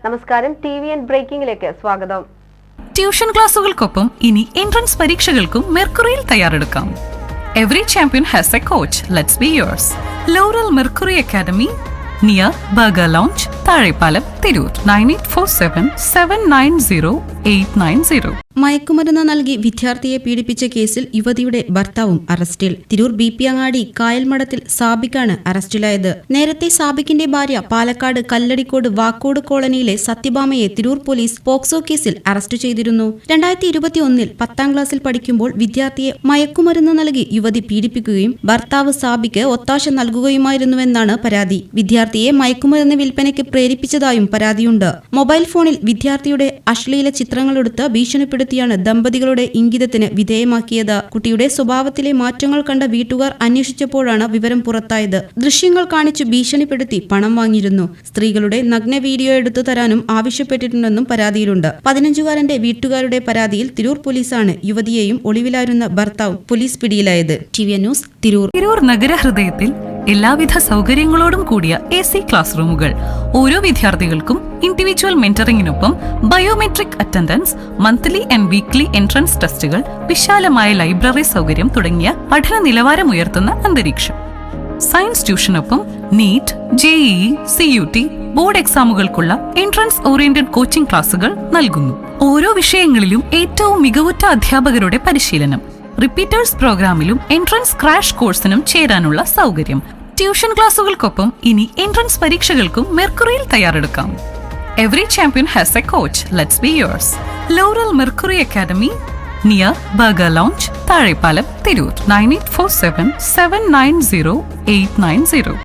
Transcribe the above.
നമസ്കാരം, TV&N ബ്രേക്കിംഗിലേക്ക് സ്വാഗതം. Tuition ക്ലാസുകൾക്കൊപ്പം ഇനി എൻട്രൻസ് പരീക്ഷകൾക്കും മെർക്കുറിയിൽ തയ്യാറെടുക്കാം. Every champion has a coach. Let's be yours. Laurel Mercury Academy, near burger lounge, Thazhepalam, Tirur. 9847790890. മയക്കുമരുന്ന് നൽകി വിദ്യാർത്ഥിയെ പീഡിപ്പിച്ച കേസിൽ യുവതിയുടെ ഭർത്താവും അറസ്റ്റിൽ. തിരൂർ BP അങ്ങാടി കായൽമഠത്തിൽ സാബിക്കാണ് അറസ്റ്റിലായത്. നേരത്തെ സാബിക്കിന്റെ ഭാര്യ പാലക്കാട് കല്ലടിക്കോട് വാക്കോട് കോളനിയിലെ സത്യഭാമയെ തിരൂർ പോലീസ് പോക്സോ കേസിൽ അറസ്റ്റ് ചെയ്തിരുന്നു. 2021 10ാം ക്ലാസ്സിൽ പഠിക്കുമ്പോൾ വിദ്യാർത്ഥിയെ മയക്കുമരുന്ന് നൽകി യുവതി പീഡിപ്പിക്കുകയും ഭർത്താവ് സാബിക്ക് ഒത്താശ നൽകുകയുമായിരുന്നുവെന്നാണ് പരാതി. വിദ്യാർത്ഥിയെ മയക്കുമരുന്ന് വിൽപ്പനയ്ക്ക് പ്രേരിപ്പിച്ചതായും പരാതിയുണ്ട്. മൊബൈൽ ഫോണിൽ വിദ്യാർത്ഥിയുടെ അശ്ലീല ചിത്രങ്ങളെടുത്ത് ഭീഷണിപ്പെടുത്തി ദമ്പതികളുടെ ഇംഗിതത്തിന് വിധേയമാക്കിയത്. കുട്ടിയുടെ സ്വഭാവത്തിലെ മാറ്റങ്ങൾ കണ്ട വീട്ടുകാർ അന്വേഷിച്ചപ്പോഴാണ് വിവരം പുറത്തായത്. ദൃശ്യങ്ങൾ കാണിച്ചു ഭീഷണിപ്പെടുത്തി പണം വാങ്ങിയിരുന്നു. സ്ത്രീകളുടെ നഗ്ന വീഡിയോ എടുത്തു തരാനും ആവശ്യപ്പെട്ടിട്ടുണ്ടെന്നും പരാതിയിലുണ്ട്. 15-കാരന്റെ വീട്ടുകാരുടെ പരാതിയിൽ തിരൂർ പോലീസാണ് യുവതിയെയും ഒളിവിലായിരുന്ന ഭർത്താവും പോലീസ് പിടിയിലായത്. TV&N news, Tirur. തിരൂർ നഗരഹൃദയത്തിൽ എല്ലാവിധ സൗകര്യങ്ങളോടും കൂടിയ AC ക്ലാസ് റൂമുകൾ, ഓരോ വിദ്യാർത്ഥികൾക്കും ഇൻഡിവിജ്വൽ മെന്ററിംഗിനൊപ്പം biometric attendance, monthly and weekly entrance ടെസ്റ്റുകൾ, വിശാലമായ ലൈബ്രറി സൗകര്യം തുടങ്ങിയ പഠന നിലവാരമുയർത്തുന്ന അന്തരീക്ഷം. സയൻസ് ട്യൂഷനൊപ്പം നീറ്റ്, JEE, CUT ബോർഡ് എക്സാമുകൾക്കുള്ള എൻട്രൻസ് ഓറിയന്റഡ് കോച്ചിംഗ് ക്ലാസുകൾ നൽകുന്നു. ഓരോ വിഷയങ്ങളിലും ഏറ്റവും മികവുറ്റ അധ്യാപകരുടെ പരിശീലനം. റിപ്പീറ്റേഴ്സ് പ്രോഗ്രാമിലും എൻട്രൻസ് ക്രാഷ് കോഴ്സിനും ചേരാനുള്ള സൗകര്യം. ട്യൂഷൻ ക്ലാസുകൾക്കൊപ്പം ഇനി എൻട്രൻസ് പരീക്ഷകൾക്കും മെർക്കുറിയിൽ തയ്യാറെടുക്കാം. Every champion has a coach. Let's be yours. Laurel Mercury Academy, near burger lounge, Thazhepalam, Tirur. 9847790890.